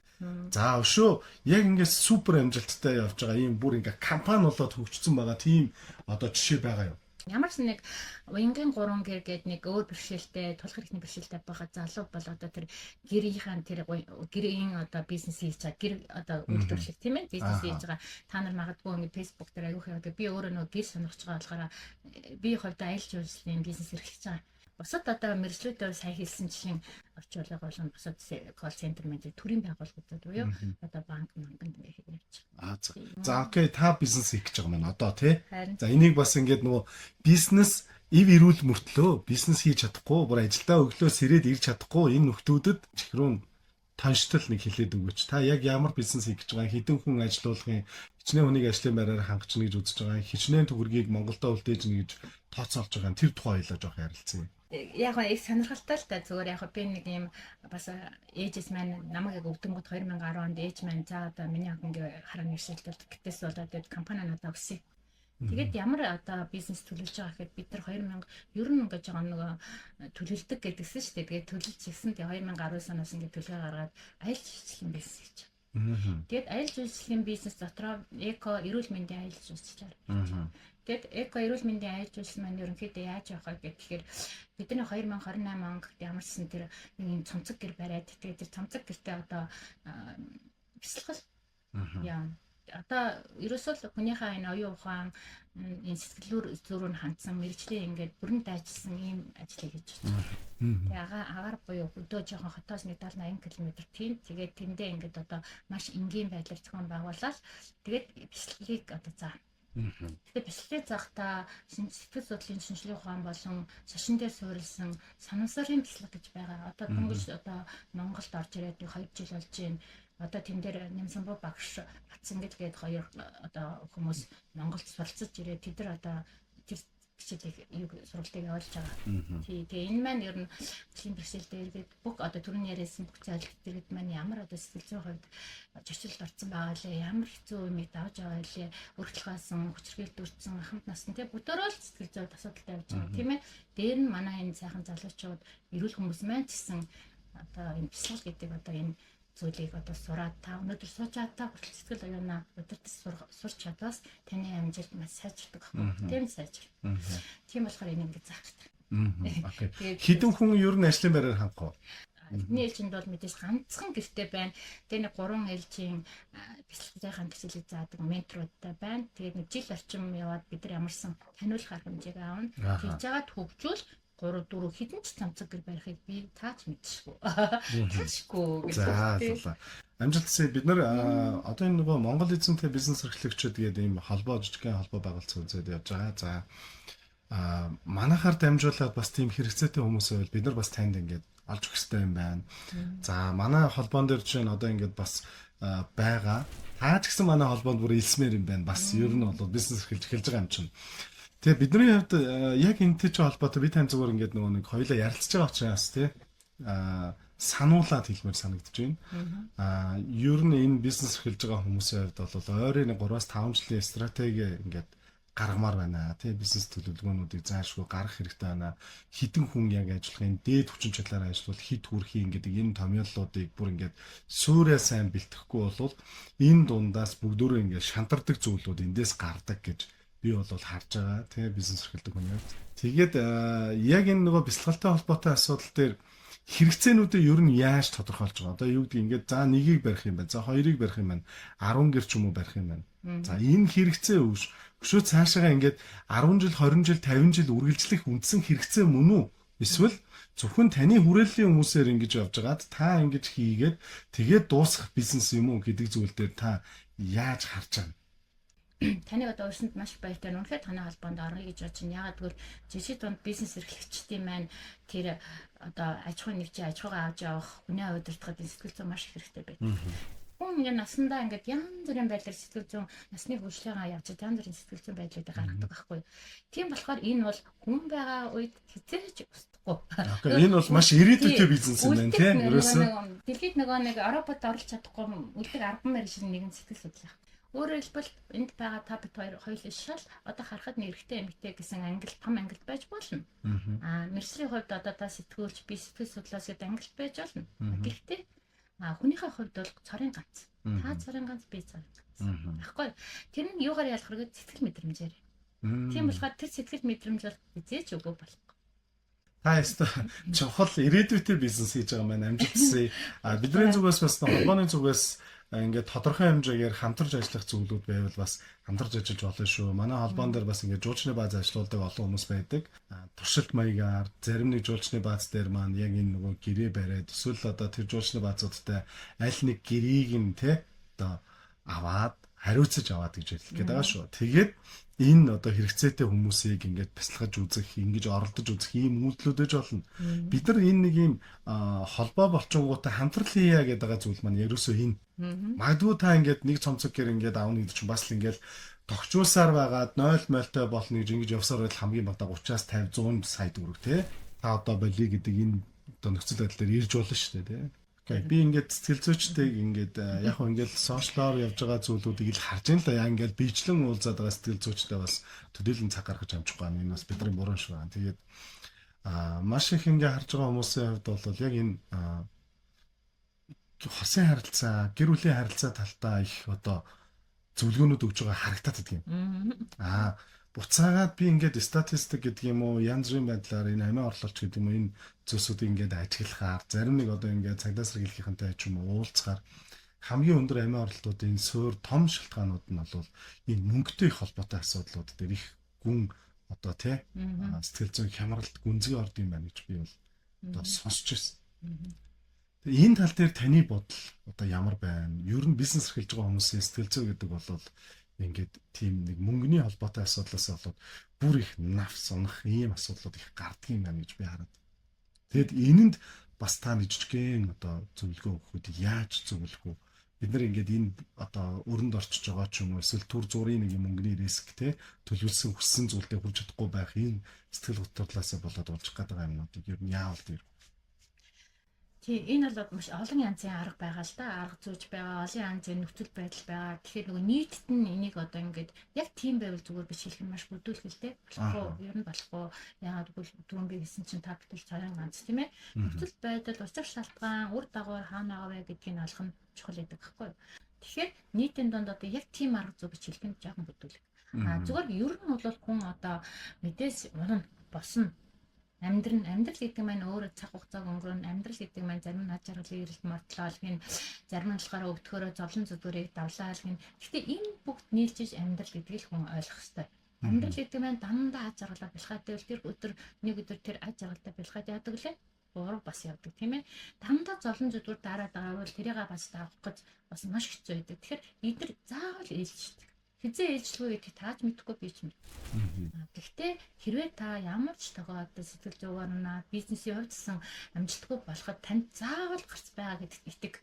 За өшөө яг ингээд супер амжилттай явж байгаа ийм бүр ингээд компани болоод хөгжсөн байгаа тийм одоо жишээ байгаа юу? Ямар ч нэг уянгийн 3 гэр гээд нэг өөр бэрхшээлтэй тулах хэрэгний бэрхшээлтэй байгаа залуу бол одоо тэр гэрийнхэн тэр гэрийн одоо бизнес хийж байгаа гэр одоо үйлдвэрлэх тийм ээ бизнес хийж байгаа та нар магадгүй ингээд фэйсбુક дээр аягүй хэрэг би өөрөө нөгөө гэр сонирхож байгаа болохоор би хувьдаа аялал жуулчлалын бизнес эрхлэж байгаа. Бусад одоо мэргэжлүүдээр сайн хэлсэн жишээ орчуулга болон бусад колл центр менежер төрийн байгууллагуудад буюу одоо банк манганд ингээд хийж байгаа. За окей та бизнес хийх гэж байгаа маань одоо тий. Харин. За энийг бас ингээд нөгөө бизнес ив ирүүл мөртлөө бизнес хийж чадахгүй бүр ажилдаа өглөө сэрээд ирж чадахгүй энэ нөхдүүдэд чихрүүн тонштол нэг хэлээд өгөөч. Та яг ямар бизнес хийх гэж байгаа хэдэн хүн ажилуулахын хичнээн хүнийг ажлын байраар хангachна гэж үзэж байгаа хичнээн төгрөгийг Монголдо үлдээж гэнэ гэж тооцоолж байгаа тэр тухай ойлоо жоох ярилцъя. Яг их сонирхолтой л та зүгээр яг би нэг юм бас ээжээс маань намайг яг өвдөнгөд 2010 онд ээж маань за одоо миний охингийн хараа нэршилтэл гэтээс болоод тэгээд компани надад өгсөн. Тэгээд ямар одоо бизнес төлөвлөж байгаа гэхэд бид нар 2000 ер нь ингэж байгаа нөгөө төлөвлөдөг гэдгсэн шүү дээ. Тэгээд төлөвлөж ирсэн. Тэгээд 2019 оноос ингээд төлөвлөгөө гаргаад аялал жуулчлалын бизнес хийж байгаа. Тэгээд аялал жуулчлалын бизнес дотроо эко эрүүл мэндийн аялал жуулчлал. Тэгэд эко эрүүл мэндийн аялал жуулчлал маань ерөнхийдөө яаж явах вэ гэхээр бидний 2028 онд ямарсан тэр нэг цомцог гэр бариад тэгээд тэр цомцог гэртээ одоо бясалгал яа одоо ерөөсөө л хүнийхээ энэ оюун ухаан энэ сэтгэл зүйн хандсан мэрэгжлийн ингээд бүрэн дайчилсан ийм ажлыг хийж байна. Тэгээ агаар буюу өдөө жоохон хотоос нэг 70-80 км тийм тэгээд тэндээ ингээд одоо маш энгийн байдлаар зохион байгуулаад тэгээд бясалгалыг одоо заа. Тэгээд бясалгалыг заахтаа сэтгэл судлалын шинжилгээ ухаан болон шашин дээр суурилсан санамсарын бясалгал гэж байгаа. Одоо дөнгөж одоо Монголд орж ирээд 2 жил болж байна. Одоо тэн дээр Нямсанбуу багш Батсангил гээд 2 одоо хүмүүс Монголд суралцж ирээд тэд нар одоо тэр хичээлийг сургалтыг явуулж байгаа. Тэгээ энэ маань ер нь хөтлийн бэрхшээлтэй иргэд бүх одоо түрүүний яриасан бүх зайлшгүй иргэд маань ямар одоо сэтгэл зүйн хувьд зөрчилд орсон байгаа лээ, ямар хэцүү юмыг давж байгаа лээ, өргөлгаасан, хүчрхийлдүүлсэн хамт насны тэгээ бүдөрөө л сэтгэл зүйн асуудалтай явж байгаа тийм ээ. Дээр нь манай энэ сайхан залуучууд эрүүл хүмүүс маань ч гэсэн одоо энэ бясалгал гэдэг одоо энэ зүйлийг одоо сураад та өнөөдөр сууж та хүртэл сэтгэл оюунаа удирдах сурч чадвас таны амжилт маш сайжирдаг байхгүй тийм сайжир. Тийм болохоор энэ ингэ заах хэрэгтэй. Окей. Хэдэн хүн ер нь ажлын байраар хангах вэ? Бидний ээлжинд бол мэдээж ганцхан гэртэй байна. Тэгээ нэг 3 ээлжийн бясалгалын төсөлийг заадаг менторуудтай байна. Тэгээд нэг жил орчим яваад бид нар ямарсан таниулах арга хэмжээг аавна. Тэгж жагаад хөгжүүл 3-4 хэдэн ч цамцаг гэр барихыг би таач мэдчихгүй. Таашгүй гэж. За. Амжилт хүсье. Бид нар одоо энэ нөгөө Монгол эзэнтэй бизнес эрхлэгчид гэдэг ийм холбоо жижигхэн холбоо байгуулсан үзээд явж байгаа. За манайхаар дамжуулаад бас тийм хэрэгцээтэй хүмүүс байвал бид нар бас танд ингээд олж өгөх хэрэгтэй юм байна. За манай холбоон дээр жишээ нь одоо ингээд бас байгаа. Таа ч гэсэн манай холбоонд бүр илсмээр юм байна. Бас ер нь бол бизнес эхэлж байгаа юм чинь. Тэгээ бидний хувьд яг энэтэй ч холбоотой би тань зүгээр ингээд нөгөө нэг хоёулаа ярилцж байгаа учраас тий сануулаад хэлмээр санагдаж байна. Ер нь энэ бизнес эхэлж байгаа хүмүүсийн хувьд бол ойрын 3-5 жилийн стратеги ингээд гаргамаар байна. Тий бизнес төлөвлөгөөнүүдийг заашгүй гаргах хэрэгтэй байна. Хідэн хүн яг ажиллахын дээд хүчин чадлаар ажиллавал хід хүрхийн гэдэг энэ томьёоллуудыг бүр ингээд суурьа сайн бэлтгэхгүй бол энэ дундаас бүгдөө ингээд шантардаг зүйлүүд эндээс гардаг гэж би бол харж байгаа тий бизнес эрхэлдэг хүн яг. Тэгээд яг энэ нөгөө бясалгалтай холбоотой асуудал дээр хэрэгцээнүүдээ ер нь яаж тодорхойлж байгаа. Одоо юу гэдэг ингээд за нэгийг барих юм байна. За хоёрыг барих юм байна. 10 гэр ч юм уу барих юм байна. За энэ хэрэгцээ өшөө цаашаа ингээд 10 жил, 20 жил, 50 жил үргэлжлэх үндсэн хэрэгцээ мөн үү? Эсвэл зөвхөн таны хүрээллийн хүмүүсээр ингэж явж байгаад та ингэж хийгээд тэгээд дуусгах бизнес юм уу гэдэг зүйл дээр та яаж харж байгаа? Таныг одоо урьсанд маш баяртай. Үнэхээр танай холбоонд орно гэж бодож байна. Ягаад гэвэл жишээ донд бизнес эрхлэгчдийн маань тэр одоо аж ахуйн нэгжийн аж ахуйгаа авч явах, хүний удирдахад сэтгэл зүйн маш их хэрэгтэй байдаг. хүн ингээд насандаа ингээд янз бүрийн байдлаар сэтгэл зүйн насны хөгжлөөгөө явж янз бүрийн сэтгэл зүйн байдлуудыг гаргадаг байхгүй. Тийм болохоор энэ бол хүн байгаа үед хизээж устдахгүй. Энэ бол маш ирээдүйтэй бизнес юм байна тийм. Ерөөсөө дэлхийд нөгөө нэг Европод орлож чадахгүй үлдэг 10 мэрэг шиг нэгэн сэтгэл судлаа. Өөрөөр хэлбэл энд байгаа та бид хоёулаа шал одоо харахад нэг эрэгтэй эмэгтэй гэсэн англи том англи байж болно. Мэргэжлийн хувьд одоо та сэтгүүлч би сэтгэл судлаас гэдэг англи байж болно. Гэхдээ хүнийхээ хувьд бол цорын ганц. Та цорын ганц би цорын ганц. Тэгэхгүй. Тэр нь юугаар ялах вэ? Сэтгэл мэдрэмжээр. Тийм болохоор тэр сэтгэл мэдрэмж бол хизээч үгүй болохгүй. Та яста чухал ирээдүйтэй бизнес хийж байгаа маань амжилтсан. Бидний зүгээс бас холбооны зүгээс ингээд тодорхой хэмжээгээр хамтарч ажиллах зүйлүүд байвал бас хамтарч ажиллаж болно шүү. Манай холбоон дээр бас ингээд жуулчны бааз ажиллаулдаг олон хүмүүс байдаг. Туршилт маягаар зарим нэг жуулчны бааз дээр маань яг энэ нөгөө гэрээ бариад эсвэл одоо тэр жуулчны баазуудтай аль нэг гэрээг нь те одоо аваад хариуцаж аваад гэж хэлэх гээд байгаа шүү. Тэгээд энэ одоо хэрэгцээтэй хүмүүсийг ингээд бясалгаж үзэх, ингэж оролдож үзэх ийм үйлдэлүүд ээж болно. Бид нар энэ нэг ийм холбоо болчингуудаа хамтрал хийя гэдэг байгаа зүйл маань ерөөсөө энэ. Магадгүй та ингээд нэг цомцог гэр ингээд аавны гэдэг чинь бас л ингээд тогтчулсаар байгаад 0 мольтой болно гэж ингэж явсаар байл хамгийн бага 30-аас 50 100 сая төгрөг те. Та одоо болий гэдэг энэ одоо нөхцөл байдал дээр ирж болно шүү дээ те. Би ингээд сэтгэл зүйчтэйг ингээд яг хөө ингээд сошиалор явж байгаа зүйлүүдийг л харж байна л да. Яа ингээд бичлэн уулзаад байгаа сэтгэл зүйчтэй бас төдийлөн цаг гаргаж амжихгүй байна. Энэ бас бидний буруу шүү. Тэгээд маш их ингээд харж байгаа хүмүүсийн хувьд бол яг энэ хосын харилцаа, гэр бүлийн харилцаа талтаа их одоо зөвлөгөөнүүд өгж байгаа харагдаад байдаг юм. Буцаагаад би ингээд статистик гэдэг юм уу янз бүрийн байдлаар энэ амиа орлолч гэдэг юм уу энэ зүйлсүүдийг ингээд ажиглахаар зарим нэг одоо ингээд цагдаа сэргийлэхэнтэй ч юм уу уулзахаар хамгийн өндөр амиа орлолтуудын суур том шалтгаанууд нь бол энэ мөнгөтэй их холбоотой асуудлууд дээр их гүн одоо тий сэтгэл зүйн хямралт гүнзгий орд юм байна гэж би бол одоо сонсч байсан. Тэгээ энэ тал дээр таны бодол одоо ямар байна? Ер нь бизнес эрхэлж байгаа хүмүүсийн сэтгэл зүй гэдэг бол ингээд тийм нэг мөнгөний холбоотой асуудлаас болоод бүр их навс унах ийм асуудлууд их гардаг юм байна гэж би хараад. Тэгэд энэнд бас та нэг жижигхэн одоо зөвлөгөө өгөхөд яаж зөвлөх вэ? Бид нар ингээд энэ одоо өрөнд орчиж байгаа ч юм уу эсвэл төр зургийн нэг мөнгөний риск те төлөвлөсөн хүссэн зүйлдээ хүрч чадахгүй байх энэ сэтгэл хөдлөлөөсөө болоод уулзах гэдэг юмнуудыг ер нь яавал дээр. Энэ бол маш олон янзын арга байгаа л да. Арга зүйж байгаа, олон янзын нөхцөл байдал байгаа. Тэгэхээр нөгөө нийтэд нь энийг одоо ингээд яг тийм байвал зүгээр биш хэлэх нь маш бүдүүлгэлтэй. Болохгүй, ер нь болохгүй. Яагаад гэвэл түрүүн би хэлсэн чинь та бүтэл царин ганц тийм ээ. Нөхцөл байдал, учир шалтгаан, үр дагавар хаана байгаа вэ гэдгийг нь олох нь чухал гэдэг байхгүй юу? Тэгэхээр нийтийн донд одоо яг тийм арга зүй гэж хэлэх нь жоохон бүдүүлэг. Зүгээр ер нь бол хүн одоо мэдээс уран босно. Амьдрал гэдэг маань өөрөө цаг хугацааг өнгөрөн амьдрал гэдэг маань зарим нь аж аргалын эрэлт мордлол гин зарим нь болохоор өвдгөрөө зовлон зүдгүүрийг давлаал гин. Гэхдээ энэ бүгд нийлжиж амьдрал гэдгийг хүн ойлгох хэрэгтэй. Амьдрал гэдэг маань дандаа аж аргалаар бэлхаатай бол тэр өдөр нэг өдөр тэр аж аргалтай бэлхаад яадаг лээ. Буруу бас явдаг тийм ээ. Дандаа зовлон зүдгүүр дараад байгаа бол тэрийг бас таах гэж бас маш хэцүү байдаг. Тэгэхээр эдгээр заавал ээлжтэй. Хизээ ээлжлгүй гэдгийг тааж мэдэхгүй би ч мэд. Гэхдээ хэрвээ та ямар ч тохоо одоо сэтгэл зүйн бизнесийн хувьдсан амжилтгүй болоход танд заавал гарц байгаа гэдэгт итэг.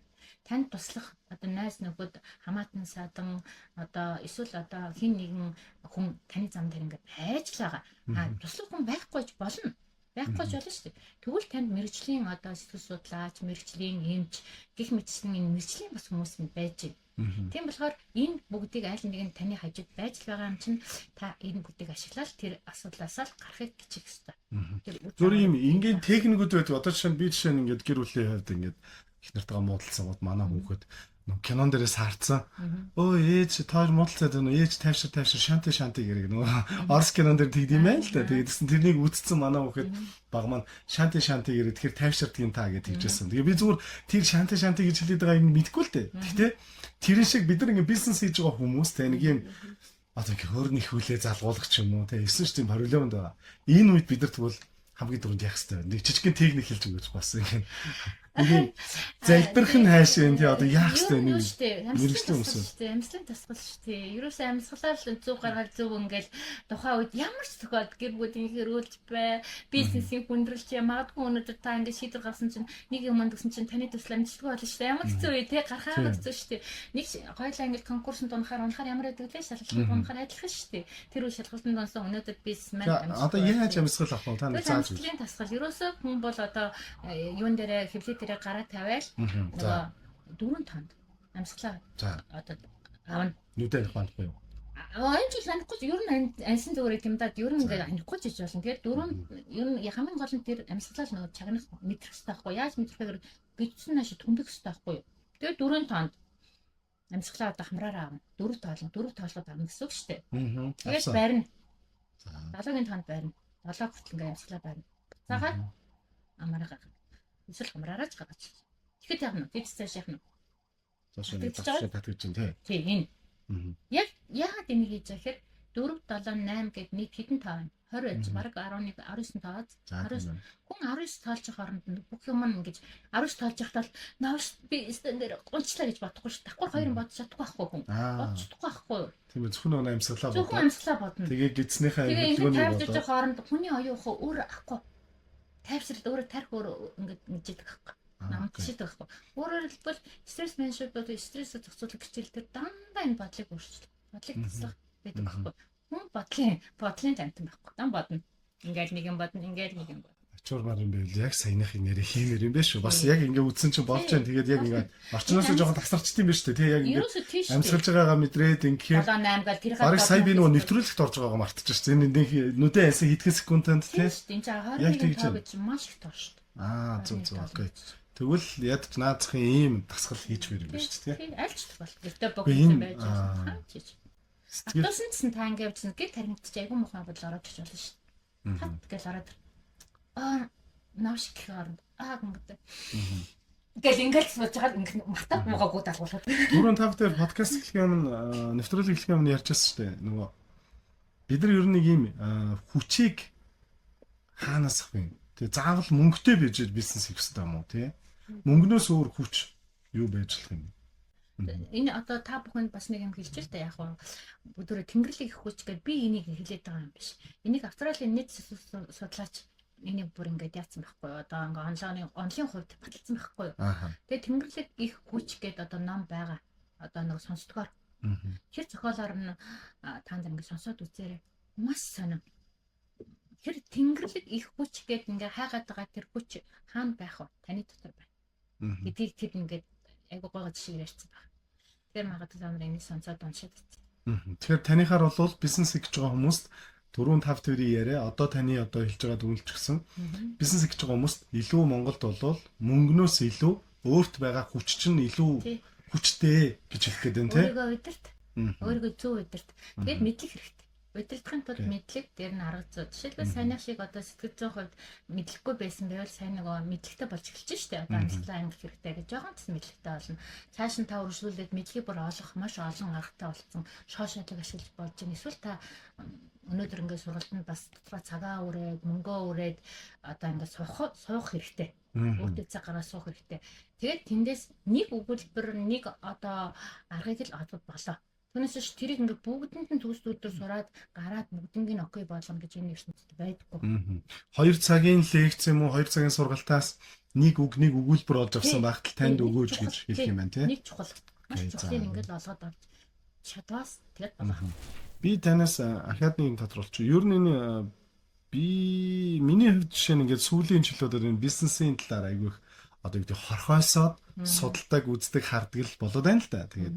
Танд туслах одоо найз нөхөд хамаатан садан одоо эсвэл одоо хин нэгэн хүн таны зам дээр ингээд хайж л байгаа. Туслах хүн байхгүй ч болно. Байхгүй ч болно шүү дээ. Тэгвэл танд мэрэгжлийн одоо сэтгэл судлаач, мэрэгжлийн эмч гэх мэтчлэн энэ мэрэгжлийн бас хүмүүс нь байж байна. Тийм болохоор энэ бүгдийг аль нэг нь таны хажууд байж л байгаа юм чинь та энэ бүгдийг ашиглаад тэр асуудлаас л гарахыг хичээх хэрэгтэй. Зөв юм ингийн техникүүд байдаг. Одоо жишээ нь би ингээд гэр бүлийн хувьд ингээд их нартайгаа муудалцсан гот манай хүүхэд кинон дээрээс харцсан. Өө ээж тоор муудалцаад байна. Ээж тайвшир шанти гэрэг нөгөө орс кинон дээр тэгдэм байл л да. Тэгдсэн тэрнийг үтцсэн манай хүүхэд баг маань шанти гэрэг тэгэхээр тайвширдгийн та гэж хэлжсэн. Тэгээ би зүгээр тэр шанти гэж хэлээд байгаа юм мэдэхгүй л дээ. Гэхдээ тэр шиг бид нар ингээд бизнес хийж байгаа хүмүүс те нэг юм одоо их хөрн их хүлээ залгуулагч юм уу те эсвэл ч тийм параллелонд байгаа. Энэ үед бид нар тэгвэл хамгийн түрүүнд яах хэрэгтэй вэ? Нэг жижигхэн техник хэлж өгөөч бас ингэ. Ингээд залбирх нь хайш юм тий одоо яах вэ нэг мэрэгчлийн өмсөл шүү дээ. Амьслын тасгал шүү дээ. Ерөөсөө амьсгалаар л зүг гаргаад зүг ингээл тухайн үед ямар ч тохиолд гэр бүлийн хэрүүлж бай, бизнесийн хүндрэлч магадгүй өнөөдөр та ингээд шийдвэр гаргасан чинь нэг юм гэсэн чинь таны төсөл амжилтгүй болно шүү дээ. Ямар хэцүү вэ тий гарахаа хэцүү шүү дээ. Нэг хоёулаа ингээд конкурсанд унахаар ямар байдаг вэ? Шалгалтанд унахаар адилхан шүү дээ. Тэр үе шалгалтанд унсан өнөөдөр бизнесмен одоо яаж амьсгал авах вэ? Та нэг зааж үлээ тасгал ерөөсөө хүн бол одоо юун дээрээ хэвлэл дээрээ гараа тавиал нөгөө 4-5 амьсгалаа одоо аавна нүдээр хандахгүй юу? Энэ жил ханихгүй ер нь ансан зүгээр юм да. Ер нь ингээд ханихгүй ч гэж болно. Тэгээд ер нь хамгийн гол нь тэр амьсгалаа нөгөө чагнах мэдрэх хэрэгтэй байхгүй. Яаж мэдрэх вэ? Бичсэн нааш түнбэх хэрэгтэй байхгүй юу? Тэгээд 4-5 амьсгалаа одоо хамраараа аавна. 4 тоолоод авна гэсэн үг шүү дээ. Тэгээд барина. 7-гийн танд барина. 7 хүртэл ингээд амьсгалаа барина. Цагаад амаараа гаргана. Эсвэл хамраараач гаргаж. Тэгэхэд яах нь? Бид цааш яах нь? Цааш татгаж чинь тий. Тий энэ. Яг яагаад энийг хийж байгаа гэхээр 4 7 8 гэд нэг хэдэн тоо байна. 20 байж баг 11 19 тоод 19 хүн 19 тоолж байгаа хооронд бүх юм ингэж 19 тоолж байхдаа нааш би стен дээр гончлаа гэж бодохгүй шүү. Давхар хоёр нь бодож чадахгүй байхгүй хүн. Бодож чадахгүй байхгүй. Тийм ээ зөвхөн нэг амьсгалаа бодоо. Зөвхөн амьсгалаа бодно. Тэгээ гидснийхээ амьсгалыг бодоо. Хооронд хүний оюухаа өөр ахгүй. Тайвшрал өөрөө тарих өөр ингэж яадаг байхгүй. Намд шийдэг байхгүй. Өөрөөр хэлбэл стресс менежмент бол стрессээ зохицуулах хичээл дээр дандаа энэ бодлыг өөрчилж, бодлыг таслах байдаг байхгүй. Хүн бодлын тамтан байхгүй. Дан бодно. Ингээл нэг юм бодно, ингээл нэг юм бодно. Ачуурмаар юм байл яг саяныхын нэрээ хиймээр юм биш үү? Бас яг ингээ үдсэн чинь болж байна. Тэгээд яг ингээ орчноос жоохон тасарчт юм биш үү? Тий яг ингээ амьсгалж байгаагаа мэдрээд ингээ 7 8 гал тэр хаа сая би нөгөө нэвтрүүлэгт орж байгаагаа мартчихж байна. Энэ нүдэн айсан хэдхэн секундэд тий. Энд чинь 20 тоо гэж маш их тоо шүү дээ. Зөв окей. Тэгвэл ядч наацхийн ийм тасгал хийж мэр юм биш үү? Тий аль ч тохиол. Гэтэ богино байж байгаа. Атуусан гэсэн та ингээ явчихсан гэт тархинд чи айгүй муухай бодол ороод ич болно шүү дээ. Хат гэж ороод нааш гэх оронд гэдэг. Гэл ингээл сууж байгаа ингээ мартаа муугаагүй даалгуулаад. 4-5 дээр подкаст хэлэх юм нэвтрүүлэг хэлэх юм ярьчихсан шүү дээ. Нөгөө бид нар ер нь нэг ийм хүчийг хаанаас авах юм? Тэгээ заавал мөнгөтэй байж бизнес хийх хэрэгтэй юм уу тий? Мөнгнөөс өөр хүч юу байж болох юм? Энэ одоо та бүхэнд бас нэг юм хэлж л та яг өдөрө тэнгэрлэг их хүч гэдээ би энийг хэлээд байгаа юм биш. Энийг Австралийн нийт судлаач энийг бүр ингээд яатсан байхгүй юу? Одоо ингээ онлын хувьд баталсан байхгүй юу? Тэгээ тэнгэрлэг их хүч гэдээ одоо ном байгаа. Одоо нэг сонсдгоор. Тэр зохиолоор нь та нар ингээ сонсоод үзээрэй. Маш сонир. Тэр тэнгэрлэг их хүч гэдэг ингээ хайгаад байгаа тэр хүч хаана байх вэ? Таны дотор байна. Гэдгийг тэр ингээд айгуу гоо жишээр ярьсан баг. Тэр магадгүй та нар энийг сонсоод уншаад байна. Тэгэхээр танихаар бол бизнес хийж байгаа хүмүүст 4-5 төрлийн яриа одоо таны одоо хэлж байгаа дүгнэлтчсэн бизнес хийж байгаа хүмүүст илүү Монголд бол мөнгнөөс илүү өөрт байгаа хүч чинь илүү хүчтэй гэж хэлэх гээд байна тийм. Өөрийгөө удирд. Өөрийгөө зөв удирд. Тэгээд мэдлэг хэрэгтэй. Удирдахын тулд мэдлэг дээр нь арга зүй. Жишээлбэл саяны шиг одоо сэтгэл зүйн хувьд мэдлэггүй байсан байвал сайн нөгөө мэдлэгтэй болж эхэлж штэ. Одоо амьсгалаа ангих хэрэгтэй гэж жоохон ч мэдлэгтэй болно. Цааш нь та үргэлжлүүлээд мэдлэгийг бүр олох маш олон аргатай болсон. Шоошоолыг ашиглаж болж байна. Эсвэл та өнөөдөр ингээд сургалтанд бас дотроо цагаа өрөөд, мөнгөө өрөөд одоо ингээд суух хэрэгтэй. Өөртөө цаг гараа суух хэрэгтэй. Тэгээд тэндээс нэг өгүүлбэр нэг одоо аргыг л олбод болоо. Түүнээс ч тэрийг ингээд бүгдэнд нь төгс өдөр сураад гараад бүгднийг нь окей болгоно гэж энэ ертөнцид байдаггүй. 2 цагийн лекц юм уу 2 цагийн сургалтаас нэг өгүүлбэр олж авсан байхад танд өгөөж гэж хэлэх юм байна тий. Нэг чухал. Маш чухлыг ингээд олгоод авч чадвас тэгээд байна. Би танаас ахаад нэг юм тодруулчих. Ер нь энэ миний хувьд жишээ нь ингээд сүүлийн жилүүдэд энэ бизнесийн талаар айгүйх одоо юу гэдэг хорхойсоод судалдаг үздэг хардаг л болоод байна л да. Тэгээд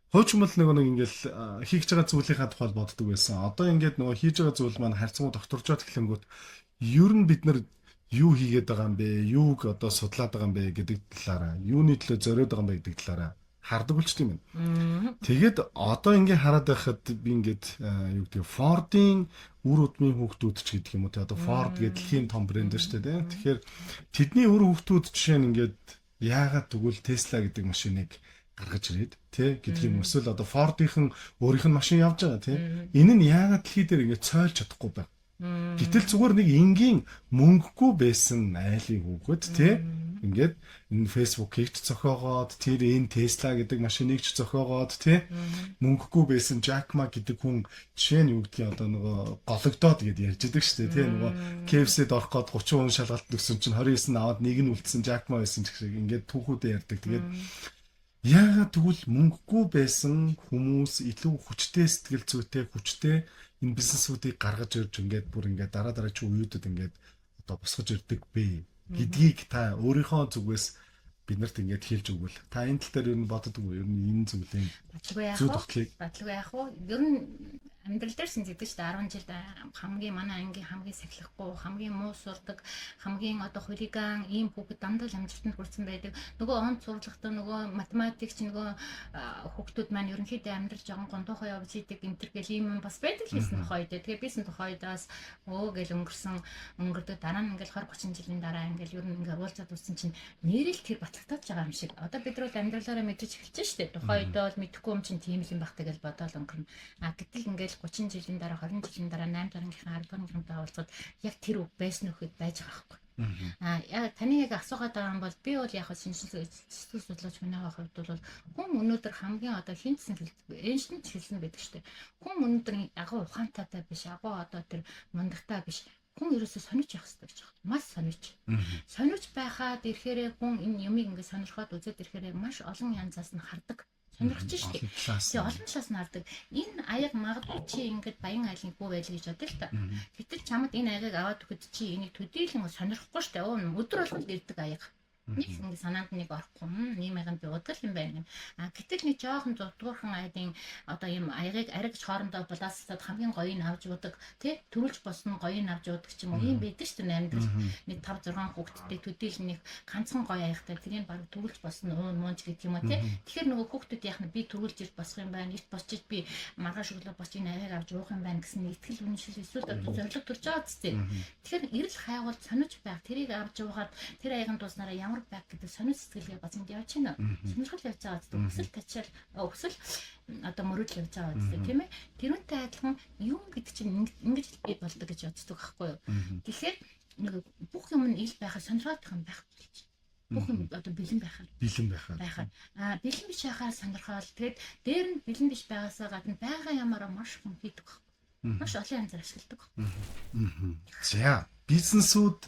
хойчмол нэг ингээл хийж байгаа зүйлийнхаа тухай боддог байсан. Одоо ингээд нөгөө хийж байгаа зүйл маань харьцангуй докторжоод эхлэнгүүт ер нь бид нар юу хийгээд байгаа юм бэ? Юуг одоо судлаад байгаа юм бэ гэдэг талаараа, юуны төлөө зориод байгаа юм бэ гэдэг талаараа хардаг болчт юм байна. Тэгээд одоо ингээд хараад байхад би ингээд юу гэдэг Ford-ийн үр удмын хүүхдүүд ч гэдэг юм уу те одоо Ford гэдэг дэлхийн том брэнд шүү дээ. Тэгэхээр тэдний үр хүүхдүүд жишээ нь ингээд яагаад тэгвэл Tesla гэдэг машиныг гаргаж ирээд тий гэдэг юм эсвэл одоо Ford-ийн өөрийнх нь машин явж байгаа тий энэ нь яагаад дэлхий дээр ингэ цойлж чадахгүй байна. Гэтэл зүгээр нэг энгийн мөнгөгүй байсан айлын хүүхэд тий Ингээд энэ Facebook-ийг ч зохиогоод тэр энэ Tesla гэдэг машиныг ч зохиогоод тий мөнгөгүй байсан Jack Ma гэдэг хүн жишээ нь юу гэдгийг одоо нөгөө гологдоод гэдээ ярьж идэг шүү дээ тий нөгөө KFC-д орох гээд 30 хүн шалгалт өгсөн чинь 29 аваад нэг нь үлдсэн Jack Ma байсан гэх шиг ингээд түүхүүдээ ярьдаг. Тэгээд яагаад тэгвэл мөнгөгүй байсан хүмүүс илүү хүчтэй сэтгэл зүйтэй хүчтэй энэ бизнесүүдийг гаргаж ирж ингээд бүр ингээд дараа чи уюудад ингээд одоо босгож ирдэг бэ гэдгийг та өөрийнхөө зүгээс биднэрт ингээд хэлж өгвөл та энэ тал дээр ер нь боддог уу? Ер нь энэ зүйлийн зүй тогтлыг баталгүй яах вэ? Ер нь амьдрал дээр сэнцэгдэж шүү дээ 10 жилд хамгийн манай ангийн хамгийн сахилахгүй хамгийн муу сурдаг хамгийн одоо хулиган ийм хүүхэд дандаа л амжилтанд хүрсэн байдаг. Нөгөө онц сурлагтай нөгөө математикч нөгөө хүүхдүүд маань ерөнхийдөө амьдрал жоохон гондохоо явж идэг энтер гэл ийм бас байдаг л хийсэн тохойд. Тэгээ бисэн тохойдоос гэл өнгөрдөг дараа нь ингээл 20 30 жилийн дараа ингээл ер нь ингээ уулзаад уссан чинь нэрэл тэр батлагтаад байгаа юм шиг. Одоо бид нар амьдралаараа мэдэж эхэлж шүү дээ. Тохойдоо л мэдэхгүй юм чинь тийм л юм багтаа гэж бодоол өнгөрнө. Гэтэл ингээл 30 жилийн дараа 20 жилийн дараа 8 дараагийнхаа 10 дараагийнхаа уулзаад яг тэр үг байсан нөхөд байж байгаа байхгүй. Яг таны яг асуугаад байгаа юм бол би бол яг шинжлэх сэтгэл судлаач хүнийхээ хувьд бол хүн өнөөдөр хамгийн одоо хинтсэн Эйнштейн хэлсэн байдаг шүү дээ. Хүн өнөөдөр агуу ухаантайтай биш, агуу одоо тэр мундагтай биш. Хүн ерөөсөө сонирч явах хэрэгтэй гэж байна. Маш сонирч. Сонирч байхад ирэхээрээ хүн энэ юмыг ингээд сонирхоод үзээд ирэхээрээ маш олон янзаас нь хардаг. Сонирхож штеп. Тэгээ олон талаас нь хардаг. Энэ аяг магадгүй чи ингээд баян айлын хүү байл гэж бодъё л та. Гэтэл чамд энэ аягийг аваад өгөхөд чи энийг төдийлөн сонирхгүй штеп. Өдөр болгон ирдэг аяг. Нэг ингэ санаанд нэг орохгүй нэмэйгэн би удаг юм байна. Гэтэл нэг жоохон зурдгуурхан айдын одоо юм аягийг аригч хоорондоо булаасаад хамгийн гоё нь авч удаг тий төрүүлж босно гоё нь авч удаг ч юм уу ийм байдаг шүү дээ амьдрал. Нэг 5 6 хүүхэдтэй төдийл нэг ганцхан гоё аяхтай тэрийг баг төрүүлж босно муунч гэдэг юм уу тий. Тэгэхээр нөгөө хүүхдүүд яах нь би төрүүлж ирж босох юм байна. Ит босчиж би маргааш өглөө босч энэ аягийг авч уух юм байна гэсэн итгэл үнэшил эсвэл зориг төрж байгаа зү. Тэгэхээр эрэл хайгуул сонирч байх тэрийг авч уугаад тэр аягийн дуснараа ямар байх гэдэг сонир сэтгэлгээ бас энд явж байна. Сонирхол явж байгаа гэдэг өсөл тачаал өсөл одоо мөрөдл явж байгаа гэдэг тийм ээ. Тэрүүнтэй адилхан юм гэдэг чинь ингэж бий болдог гэж боддог байхгүй юу. Тэгэхээр нэг бүх юм нь ил байхад сонирхолтой юм байх болж. Бүх юм одоо бэлэн байхад. Бэлэн биш байхаар сонирхол. Тэгэд дээр нь бэлэн биш байгаасаа гадна байгаа ямаараа маш хүн хийдэг байхгүй. Маш олон янзаар ашигладаг. За бизнесүүд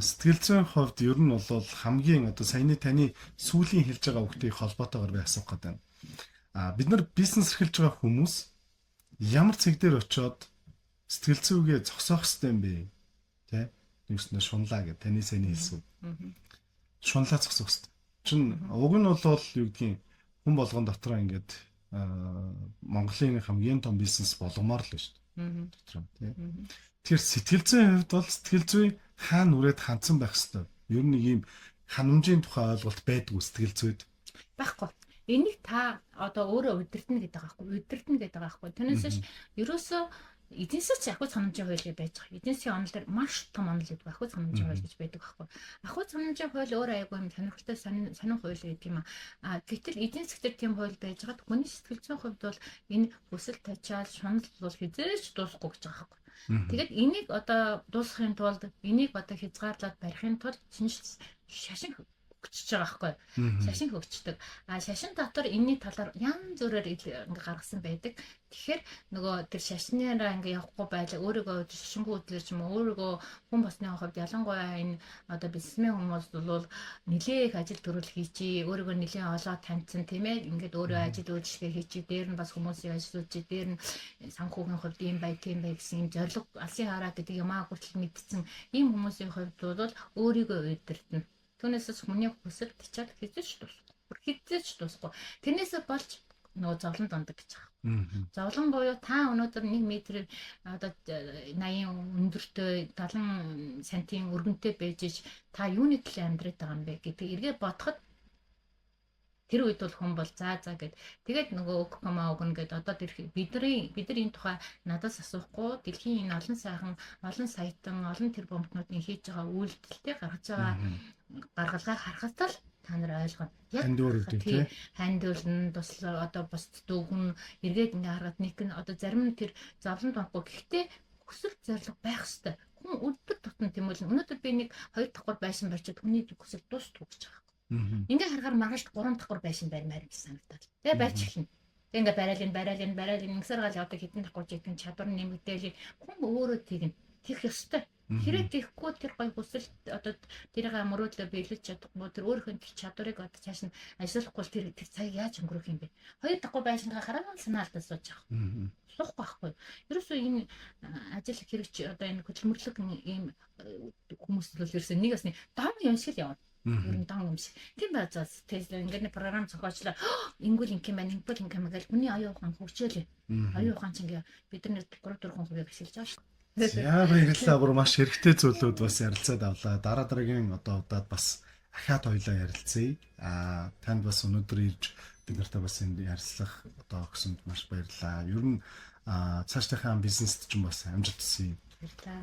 сэтгэл зүйн хувьд ер нь бол хамгийн одоо саяны таны сүүлийн хэлж байгаа үгтэй холбоотойгоор би асуух гэдэг. Бид нар бизнес эрхэлж байгаа хүмүүс ямар цэг дээр очиод сэтгэл зүйгээ зогсоох хэрэгтэй юм бэ? Тэ? Нэгснэ шунлаа гэдэг таны саяны хэлсэн. Шунлаа зогсоох хэрэгтэй. Чин уг нь бол юу гэдгийг хүн болгон дотроо ингээд Монголын хамгийн том бизнес болгомоор л шүү дээ. Дотроо тийм. Тэр сэтгэл зүйн хувьд бол сэтгэл зүй хаана үрээд хандсан байх хэвээр. Ер нь нэг юм ханамжийн тухай ойлголт байдгүй сэтгэл зүйд. Байхгүй. Энийг та одоо өөрөө удирдна гэдэг байгаа байхгүй. Удирдна гэдэг байгаа байхгүй. Тэрнээс ерөөсөө эдийн засгийн ахуй санамжийн хууль гэж байж байгаа. Эдийн засгийн онол дээр маш том онол гэдэг ахуй санамжийн хууль гэж байдаг байхгүй. Ахуй санамжийн хууль өөр айгүй юм сонирхолтой сонин хууль гэдэг юм аа. Гэтэл эдийн засгт тийм хууль байж байгаад хүний сэтгэл зүйн хувьд бол энэ хүсэл тачаал шунал бол хизээч дуусахгүй гэж байгаа байхгүй. Тэгээд энийг одоо дуусгахын тулд энийг одоо хязгаарлаад барихын тулд шашин өгчөж байгаа байхгүй. Шашин хөгждөг. Шашин дотор энэний талаар янз бүрээр ингээ гаргасан байдаг. Тэгэхээр нөгөө тэр шашнаараа ингээ явахгүй байлаа өөрийгөө шашингүй хөдлөж юм өөрийгөө хүн босны хувьд ялангуяа энэ одоо бизнесмен хүмүүс бол нэлээх ажил төрөл хийчи өөрийгөө нэлээд олоод таньцсан тийм ээ ингээд өөрөө ажил үйлчлэгээ хийчи дээр нь бас хүмүүсийн ажил үйлчи дээр нь санхүүгийн хувьд ийм бай тийм бай гэсэн юм зориг алсын хараа гэдэг юм хүртэл мэдсэн ийм хүмүүсийн хувьд бол өөрийгөө удирдна. Түүнээс хүний хүсэл тачаад хизээч дуусахгүй. Тэрнээсээ болж нөгөө зовлон дундаг гэж байгаа. Зовлон буюу та өнөөдөр 1 метр одоо 80 өндөртэй 70 сантын өргөнтэй байж та юуны төлөө амьдраад байгаа юм бэ гэдэг эргээ бодоход тэр үед бол хүн бол заа гэд тэгээд нөгөө өгкомаа өгнө гэд одоо тэр бид нар энэ тухай надаас асуухгүй дэлхийн энэ олон саятан олон тэр бомбнуудын хийж байгаа үйлдэлтэй гаргаж байгаа гаргалгаа харахад л та нар ойлгоно. Яг хандуулна туслаа одоо бусд дүүгэн эргээд ингээ хараад нэг нь одоо зарим нь тэр зовлон тоохгүй гэхдээ хүсэл зориг байх хэвээр. хүн өдөр тутмын тэмүүлэн өнөөдөр би нэг 2 давхар байшин барьчаад хүний хүсэл дуустдаг гэж байгаа. Ингээ харахаар маргааш 3 давхар байшин барьмаар гэж санагдаад. Тэгээ барьж эхэлнэ. Тэгээ ингээ барайлын ингэсээр гал одоо хэдэн давхар жигэн чадвар нэмэгдээл хүн өөрөө тэгнэ. Тех ёстой. Хэрэг тийхгүй тэр гой хүсэл одоо тэрийг мөрөөдлөө биелүүлж чадахгүй тэр өөрийнхөө чадварыг одоо цааш нь ажиллахгүй тэр цаг яаж өнгөрөх юм бэ? 2 давхар байшингаа хараад санаалтаа сууж байгаа. Суухгүй байхгүй. Ерөөсөө энэ ажил хэрэгч одоо энэ хөдөлмөрлөг ийм хүмүүс л ерөөсөө нэг басны дом юм шиг л явна. Ер нь дом юм шиг. Тийм байцаас Tesla ингээд нэг програм зохиочлоо. Ингүүл ингээм байна, ингүүл ингээм гэж хүний оюун ухаан хөгжөөлээ. Оюун ухаан чинь ингээ бид нар 3-4 хувийг ашиглаж байгаа шүү. За баярлалаа. Бүр маш хэрэгтэй зүйлүүд бас ярилцаад авлаа. Дараагийн одоо удаад бас ахаад хоёлаа ярилцъя. Танд бас өнөөдөр ирж бид нартай бас энд ярилцлах одоо өгсөнд маш баярлалаа. Ер нь цаашдынхаа бизнест ч бас амжилт хүсье.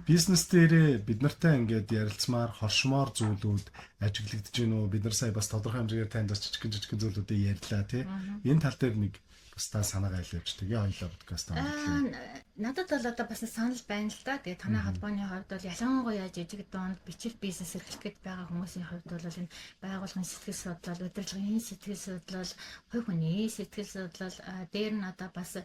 Бизнес дээр бид нартай ингээд ярилцмаар хоршмоор зүйлүүд ажиглагдаж гинөө. Бид нар сая бас тодорхой хэмжээгээр танд бас жижиг зүйлүүдийг ярьлаа тий. Энэ тал дээр нэг бастаа санаагаа илүүж тэгээ хоёлаа подкаст аваад. Надад бол одоо бас санал байна л да. Тэгээ танай холбооны хувьд бол ялангуяа жижиг дунд бичил бизнес эрхлэх гээд байгаа хүмүүсийн хувьд бол энэ байгууллагын сэтгэл судлал, удирдлагын сэтгэл судлал, хувь хүний сэтгэл судлал дээр нь одоо бас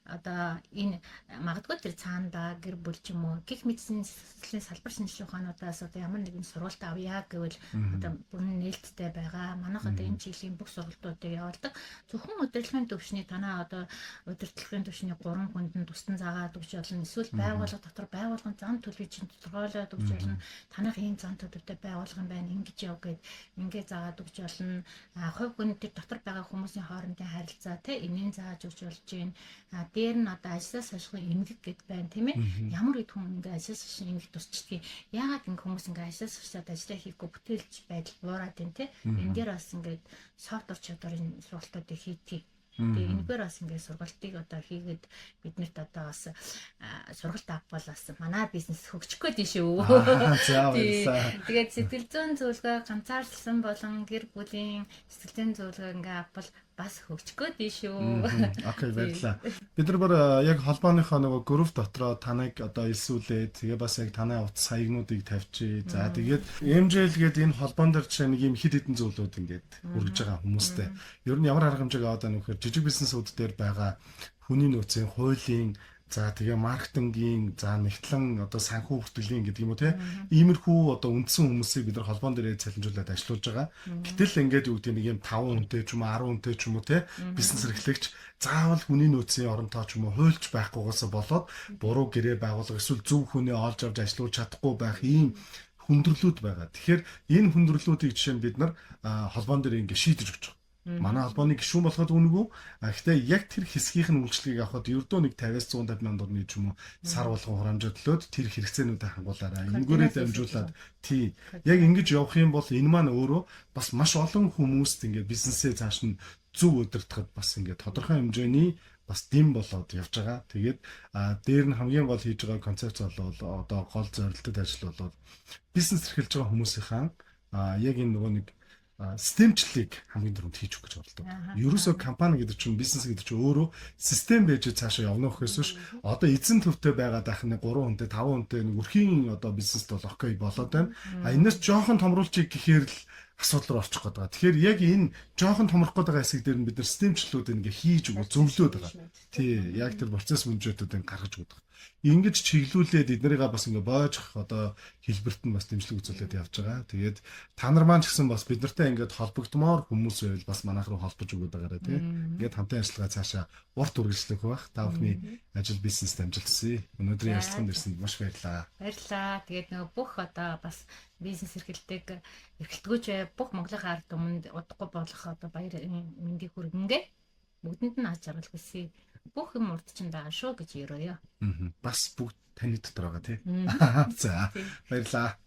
одоо энэ магадгүй тэр цаанда гэр бүл ч юм уу гих мэдсэн сэтгэлийн салбар шинжилгээ ухаануудаас одоо ямар нэгэн сургалт авъя гэвэл одоо бүрэн нээлттэй байгаа. Манайх одоо энэ чиглэлийн бүх сургалтуудыг явуулдаг. Зөвхөн удирдлагын төвшний танаа одоо удирдлагын төвшний 3 хүнд тусдан заагаад өгч болно. Эсвэл байгууллага дотор байгууллагын зан төлөвийг чинь тодорхойлоод өгч болно. Танах ийм зан төлөвтэй байгууллага юм байна. Ингэж яв гэд ингээ заагаад өгч болно. Хувь хүн тэр дотор байгаа хүмүүсийн хоорондын харилцаа тий энийн зааж өгч болж байна. Дээр нь одоо ажлаас хашгын эмгэг гэд байна тийм ээ. Ямар их хүн ингээ ажлаас хашгын эмгэг тусчдгийг яагаад ингээ хүмүүс ингээ ажлаас хашаад ажиллаа хийхгүй бүтээлч байдал буураад байна тий. Энэ дээр бас ингээ софтвер чадварын сургалтуудыг хийдэг. Тэгээ энэгээр бас ингээд сургалтыг одоо хийгээд биднэрт одоо бас сургалт авбал бас манай бизнес хөгжих гээд шүү. Тэгээд сэтгэл зүйн зөвлөгөө ганцаардсан болон гэр бүлийн сэтгэл зүйн зөвлөгөө ингээд авбал бас хөгжих гээд шүү. Окей, баярлалаа. Бид нар яг холбооныхоо нөгөө групп дотроо таныг одоо илсүүлээд тэгээ бас яг танай утас хаягнуудыг тавьчих. За тэгээд MJL гээд энэ холбоон дээр жишээ нэг юм хэд хэдэн зүйлүүд ингээд үргэж байгаа хүмүүстэй. Ер нь ямар арга хэмжээг аваад байна вэхээр жижиг бизнесүүд дээр байгаа хүний нөөцийн хуулийн за тэгээ маркетингийн за нэгтлэн одоо санхүү бүртгэлийн гэдэг юм уу те иймэрхүү одоо үндсэн хүмүүсийг бид нар холбоон дээр цалинжуулаад ажилуулж байгаа. Гэтэл ингээд юу гэдэг нэг юм 5 хүнтэй ч юм уу 10 хүнтэй ч юм уу те бизнес эрхлэгч заавал хүний нөөцийн оронтой ч юм уу хуульч байхгүйгээс болоод буруу гэрээ байгуулга эсвэл зөв хүнээ олж авч ажилуулж чадахгүй байх ийм хүндрэлүүд байгаа. Тэгэхээр энэ хүндрэлүүдийг жишээ нь бид нар холбоон дээр ингээд шийдэж өгч байгаа. Манай холбооны гишүүн болоход үнэгүй. Гэхдээ яг тэр хэсгийнх нь үйлчлэгийг авахд ердөө нэг 50-150 мянган төгрөгийн ч юм уу сар болгон хурамжаа төлөөд тэр хэрэгцээнүүдээ хангуулаарай. Энгүүрээ дамжуулаад тий. Яг ингэж явах юм бол энэ маань өөрөө бас маш олон хүмүүст ингээд бизнесээ цааш нь зөв удирдахад бас ингээд тодорхой хэмжээний бас дэм болоод явж байгаа. Тэгээд дээр нь хамгийн гол хийж байгаа концепц бол одоо гол зорилттой ажил бол бизнес эрхэлж байгаа хүмүүсийнхаа яг энэ нөгөө нэг системчлэлийг хамгийн түрүүнд хийж өгөх гэж бодлоо. Ерөөсөө компани гэдэг чинь бизнес гэдэг чинь өөрөө систем байж цаашаа явна гэхээс биш одоо эзэн төвтэй байгаад байх нэг 3 хүнтэй 5 хүнтэй нэг өрхийн одоо бизнест бол окей болоод байна. Энэс жоохон томруулчих гэхээр л асуудал руу орчих гээд байгаа. Тэгэхээр яг энэ жоохон томрох гээд байгаа хэсэг дээр нь бид нар системчлэлүүд ингээ хийж өгөө зөвлөөд байгаа. Тий, яг тэр процесс менежментүүдийг гаргаж өгдөг. Ингэж чиглүүлээд эднэрийгээ бас ингээ боожих одоо хэлбэрт нь бас дэмжлэг үзүүлээд явж байгаа. Тэгээд та нар маань ч гэсэн бас бид нартай ингээд холбогдмоор хүмүүс байвал бас манайх руу холбож өгöd байгаарай тий. Ингээд хамтын ажиллагаа цаашаа урт үргэлжлэх байх. Та бүхний ажил бизнест амжилт хүсье. Өнөөдрийн ярилцлаганд ирсэнд маш баярлалаа. Баярлалаа. Тэгээд нөгөө бүх одоо бас бизнес эрхэлтгүүч бүх Монголын ард түмэнд удахгүй болох одоо баяр мэндийг хүргэнгээ бүгдэнд нь аз жаргал хүсье. Бүх юм урд чинь байгаа шүү гэж ерөөё. Бас бүгд таны дотор байгаа тий. За баярлалаа.